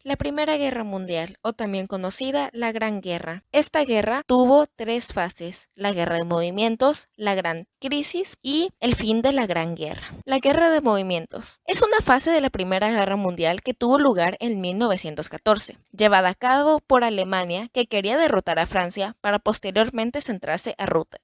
La Primera Guerra Mundial, o también conocida la Gran Guerra. Esta guerra tuvo tres fases: la Guerra de Movimientos, la Gran Crisis y el fin de la Gran Guerra. La Guerra de Movimientos es una fase de la Primera Guerra Mundial que tuvo lugar en 1914, llevada a cabo por Alemania, que quería derrotar a Francia para posteriormente centrarse a Rusia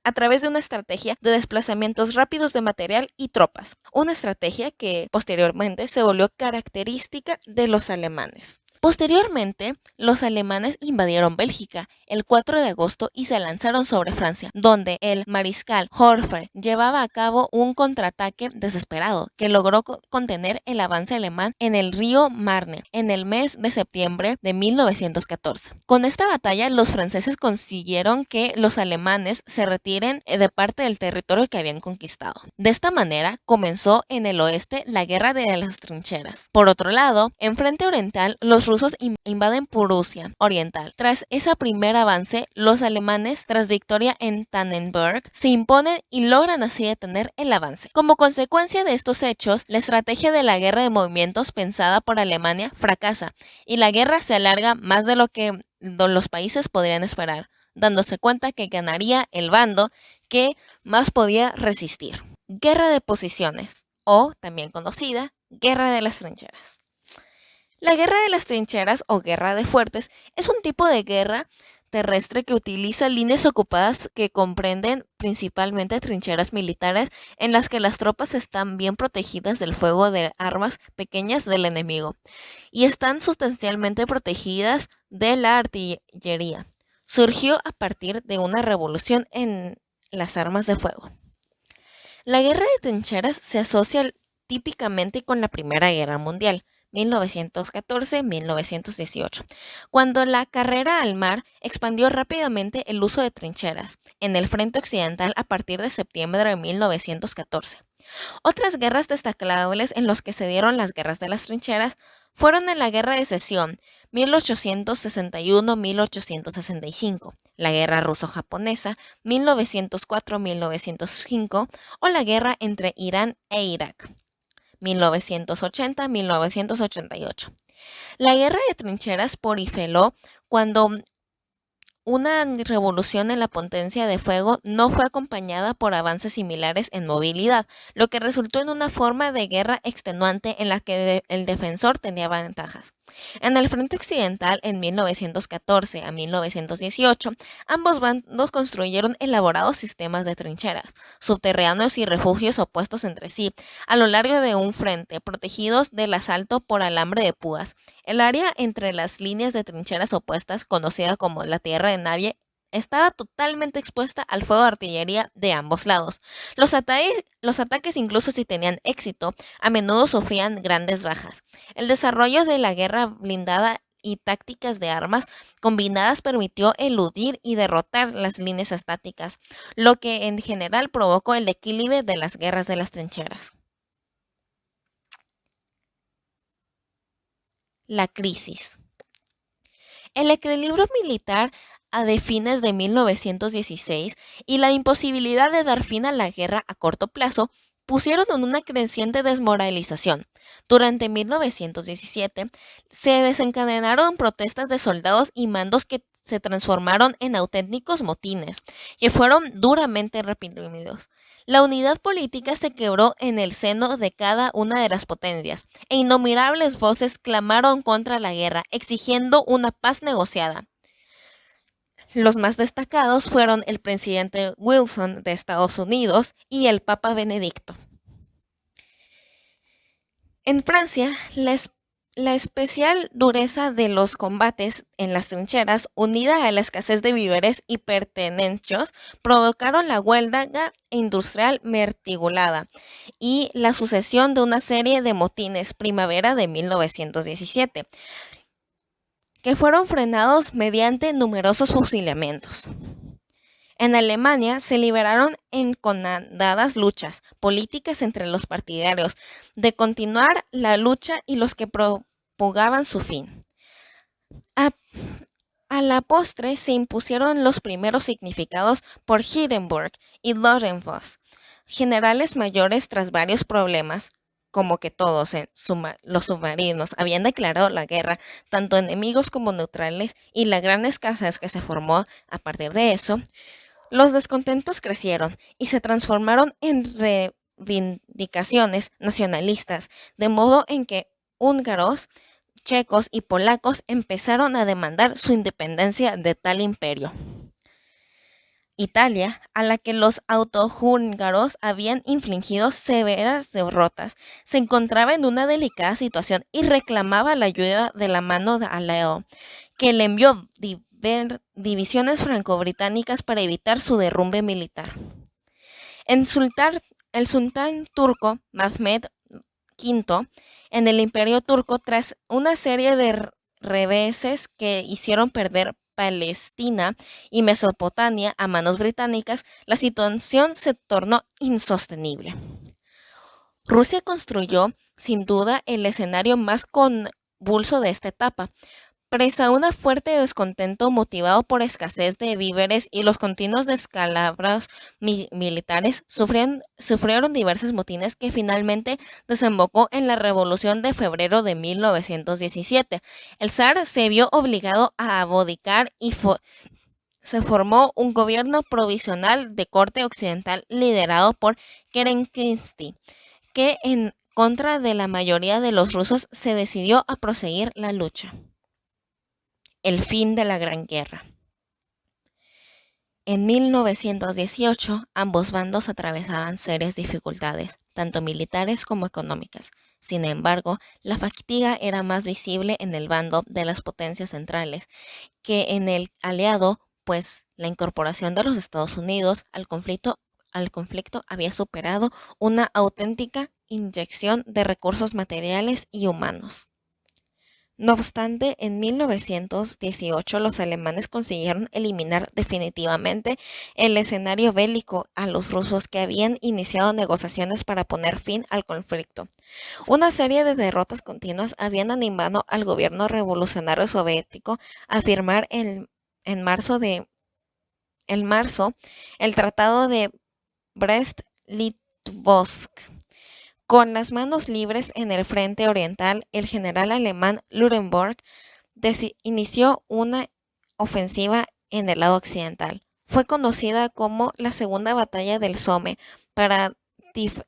a través de una estrategia de desplazamientos rápidos de material y tropas, una estrategia que posteriormente se volvió característica de los alemanes. Posteriormente, los alemanes invadieron Bélgica el 4 de agosto y se lanzaron sobre Francia, donde el mariscal Joffre llevaba a cabo un contraataque desesperado que logró contener el avance alemán en el río Marne en el mes de septiembre de 1914. Con esta batalla, los franceses consiguieron que los alemanes se retiren de parte del territorio que habían conquistado. De esta manera, comenzó en el oeste la Guerra de las Trincheras. Por otro lado, en frente oriental, los rusos invaden Prusia Oriental. Tras ese primer avance, los alemanes, tras victoria en Tannenberg, se imponen y logran así detener el avance. Como consecuencia de estos hechos, la estrategia de la guerra de movimientos pensada por Alemania fracasa y la guerra se alarga más de lo que los países podrían esperar, dándose cuenta que ganaría el bando que más podía resistir. Guerra de posiciones, o también conocida Guerra de las Trincheras. La guerra de las trincheras o guerra de fuertes es un tipo de guerra terrestre que utiliza líneas ocupadas que comprenden principalmente trincheras militares en las que las tropas están bien protegidas del fuego de armas pequeñas del enemigo y están sustancialmente protegidas de la artillería. Surgió a partir de una revolución en las armas de fuego. La guerra de trincheras se asocia típicamente con la Primera Guerra Mundial, 1914-1918, cuando la carrera al mar expandió rápidamente el uso de trincheras en el frente occidental a partir de septiembre de 1914. Otras guerras destacables en las que se dieron las guerras de las trincheras fueron en la Guerra de Secesión, 1861-1865, la Guerra Ruso-Japonesa, 1904-1905, o la guerra entre Irán e Irak, 1980-1988. La guerra de trincheras proliferó cuando una revolución en la potencia de fuego no fue acompañada por avances similares en movilidad, lo que resultó en una forma de guerra extenuante en la que el defensor tenía ventajas. En el frente occidental, en 1914 a 1918, ambos bandos construyeron elaborados sistemas de trincheras, subterráneos y refugios opuestos entre sí, a lo largo de un frente, protegidos del asalto por alambre de púas. El área entre las líneas de trincheras opuestas, conocida como la Tierra de Nadie, estaba totalmente expuesta al fuego de artillería de ambos lados. Los ataques, incluso si tenían éxito, a menudo sufrían grandes bajas. El desarrollo de la guerra blindada y tácticas de armas combinadas permitió eludir y derrotar las líneas estáticas, lo que en general provocó el declive de las guerras de las trincheras. La crisis. El equilibrio militar de fines de 1916 y la imposibilidad de dar fin a la guerra a corto plazo pusieron en una creciente desmoralización. Durante 1917 se desencadenaron protestas de soldados y mandos que se transformaron en auténticos motines, que fueron duramente reprimidos. La unidad política se quebró en el seno de cada una de las potencias, e innumerables voces clamaron contra la guerra, exigiendo una paz negociada. Los más destacados fueron el presidente Wilson de Estados Unidos y el Papa Benedicto. En Francia, la especial dureza de los combates en las trincheras, unida a la escasez de víveres y pertenencias, provocaron la huelga industrial mertigulada y la sucesión de una serie de motines primavera de 1917, que fueron frenados mediante numerosos fusilamientos. En Alemania se liberaron enconadas luchas políticas entre los partidarios de continuar la lucha y los que propagaban su fin. A la postre se impusieron los primeros significados por Hindenburg y Ludendorff, generales mayores tras varios problemas como que todos los submarinos habían declarado la guerra, tanto enemigos como neutrales, y la gran escasez que se formó a partir de eso, los descontentos crecieron y se transformaron en reivindicaciones nacionalistas, de modo en que húngaros, checos y polacos empezaron a demandar su independencia de tal imperio. Italia, a la que los autohúngaros habían infligido severas derrotas, se encontraba en una delicada situación y reclamaba la ayuda de la mano de Aleo, que le envió divisiones franco-británicas para evitar su derrumbe militar. El sultán turco Mehmed V en el Imperio Turco, tras una serie de reveses que hicieron perder Palestina y Mesopotamia a manos británicas, la situación se tornó insostenible. Rusia construyó, sin duda, el escenario más convulso de esta etapa. Presa a un fuerte descontento motivado por escasez de víveres y los continuos descalabros militares, sufrieron diversos motines que finalmente desembocó en la Revolución de Febrero de 1917. El zar se vio obligado a abdicar y se formó un gobierno provisional de corte occidental liderado por Kerensky, que en contra de la mayoría de los rusos se decidió a proseguir la lucha. El fin de la Gran Guerra. En 1918, ambos bandos atravesaban serias dificultades, tanto militares como económicas. Sin embargo, la fatiga era más visible en el bando de las potencias centrales que en el aliado, pues la incorporación de los Estados Unidos al conflicto había superado una auténtica inyección de recursos materiales y humanos. No obstante, en 1918 los alemanes consiguieron eliminar definitivamente el escenario bélico a los rusos, que habían iniciado negociaciones para poner fin al conflicto. Una serie de derrotas continuas habían animado al gobierno revolucionario soviético a firmar en marzo el Tratado de Brest-Litovsk. Con las manos libres en el frente oriental, el general alemán Ludendorff inició una ofensiva en el lado occidental. Fue conocida como la Segunda Batalla del Somme para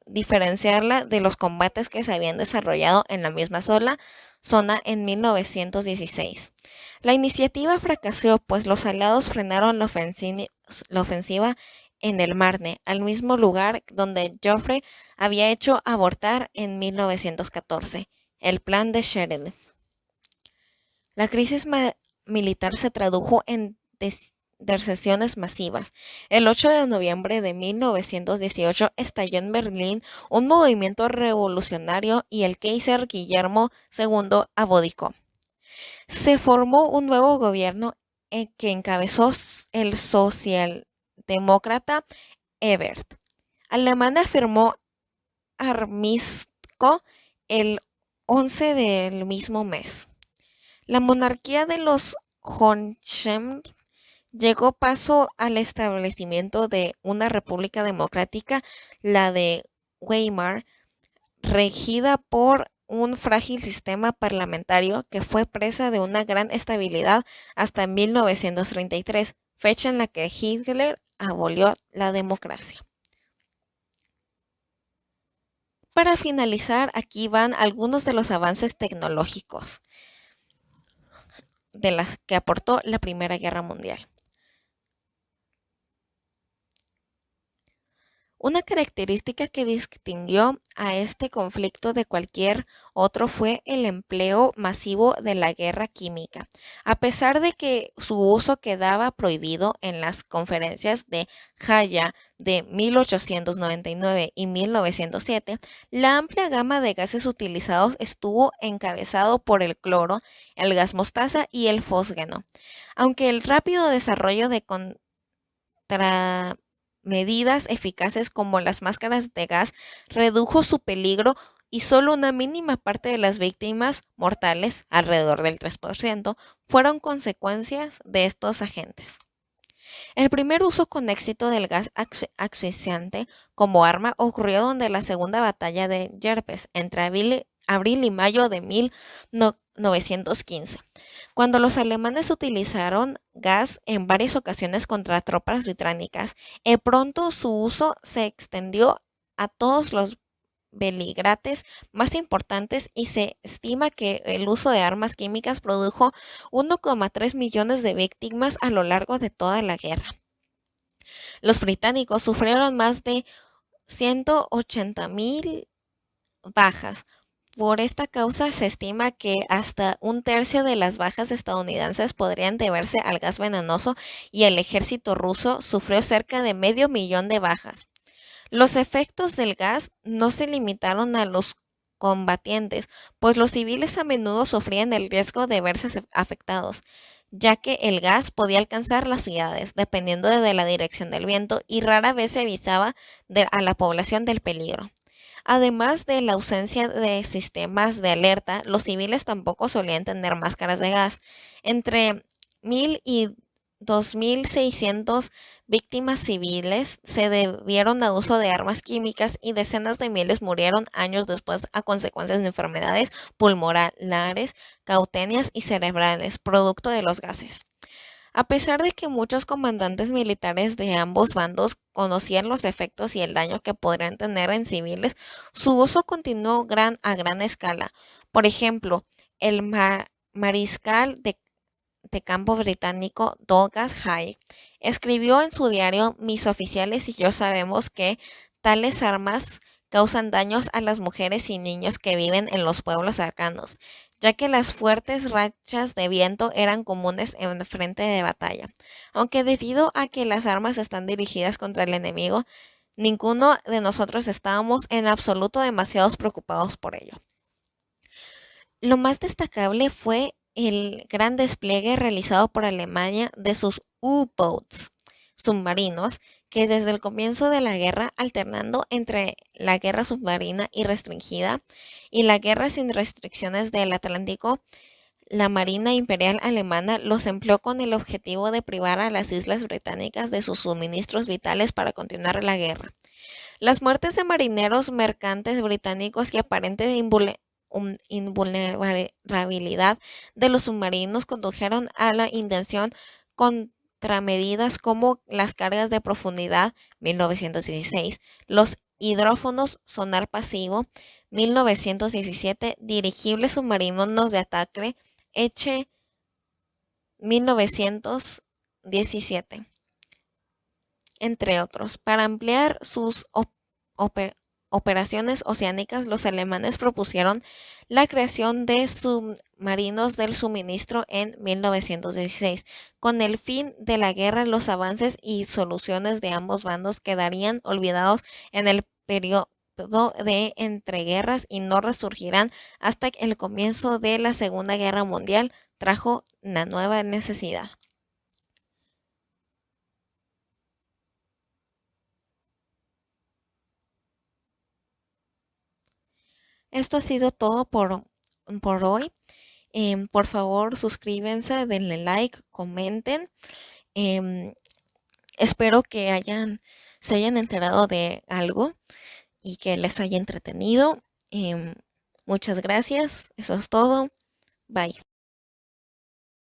diferenciarla de los combates que se habían desarrollado en la misma zona en 1916. La iniciativa fracasó, pues los aliados frenaron la ofensiva en el Marne, al mismo lugar donde Joffre había hecho abortar en 1914 el plan de Sheridan. La crisis militar se tradujo en deserciones masivas. El 8 de noviembre de 1918 estalló en Berlín un movimiento revolucionario y el Kaiser Guillermo II abdicó. Se formó un nuevo gobierno que encabezó el socialdemócrata Ebert. Alemania firmó armisticio el 11 del mismo mes. La monarquía de los Hohenzollern llegó paso al establecimiento de una república democrática, la de Weimar, regida por un frágil sistema parlamentario que fue presa de una gran estabilidad hasta 1933, fecha en la que Hitler abolió la democracia. Para finalizar, aquí van algunos de los avances tecnológicos de las que aportó la Primera Guerra Mundial. Una característica que distinguió a este conflicto de cualquier otro fue el empleo masivo de la guerra química. A pesar de que su uso quedaba prohibido en las conferencias de Halle de 1899 y 1907, la amplia gama de gases utilizados estuvo encabezado por el cloro, el gas mostaza y el fósgeno. Aunque el rápido desarrollo de medidas eficaces como las máscaras de gas redujo su peligro y solo una mínima parte de las víctimas mortales, alrededor del 3%, fueron consecuencias de estos agentes. El primer uso con éxito del gas asfixiante como arma ocurrió durante la Segunda Batalla de Ypres entre abril y mayo de 1915, cuando los alemanes utilizaron gas en varias ocasiones contra tropas británicas. Pronto su uso se extendió a todos los beligerantes más importantes y se estima que el uso de armas químicas produjo 1,3 millones de víctimas a lo largo de toda la guerra. Los británicos sufrieron más de 180,000 bajas. Por esta causa se estima que hasta un tercio de las bajas estadounidenses podrían deberse al gas venenoso y el ejército ruso sufrió cerca de 500,000 de bajas. Los efectos del gas no se limitaron a los combatientes, pues los civiles a menudo sufrían el riesgo de verse afectados, ya que el gas podía alcanzar las ciudades, dependiendo de la dirección del viento, y rara vez se avisaba a la población del peligro. Además de la ausencia de sistemas de alerta, los civiles tampoco solían tener máscaras de gas. Entre 1,000 y 2,600 víctimas civiles se debieron a uso de armas químicas y decenas de miles murieron años después a consecuencias de enfermedades pulmonares, cauteneas y cerebrales, producto de los gases. A pesar de que muchos comandantes militares de ambos bandos conocían los efectos y el daño que podrían tener en civiles, su uso continuó a gran escala. Por ejemplo, el mariscal de campo británico Douglas Haig escribió en su diario: "Mis oficiales y yo sabemos que tales armas causan daños a las mujeres y niños que viven en los pueblos cercanos, ya que las fuertes rachas de viento eran comunes en el frente de batalla. Aunque debido a que las armas están dirigidas contra el enemigo, ninguno de nosotros estábamos en absoluto demasiados preocupados por ello". Lo más destacable fue el gran despliegue realizado por Alemania de sus U-boats, submarinos, que desde el comienzo de la guerra, alternando entre la guerra submarina y restringida y la guerra sin restricciones del Atlántico, la Marina Imperial Alemana los empleó con el objetivo de privar a las islas británicas de sus suministros vitales para continuar la guerra. Las muertes de marineros mercantes británicos y aparente invulnerabilidad de los submarinos condujeron a la intención contramedidas como las cargas de profundidad 1916, los hidrófonos sonar pasivo 1917, dirigibles submarinos de ataque H 1917, entre otros. Para ampliar sus operaciones oceánicas, los alemanes propusieron la creación de submarinos del suministro en 1916. Con el fin de la guerra, los avances y soluciones de ambos bandos quedarían olvidados en el periodo de entreguerras y no resurgirán hasta que el comienzo de la Segunda Guerra Mundial trajo una nueva necesidad. Esto ha sido todo por hoy. Por favor, suscríbanse, denle like, comenten. Em, Espero que se hayan enterado de algo y que les haya entretenido. Muchas gracias. Eso es todo. Bye.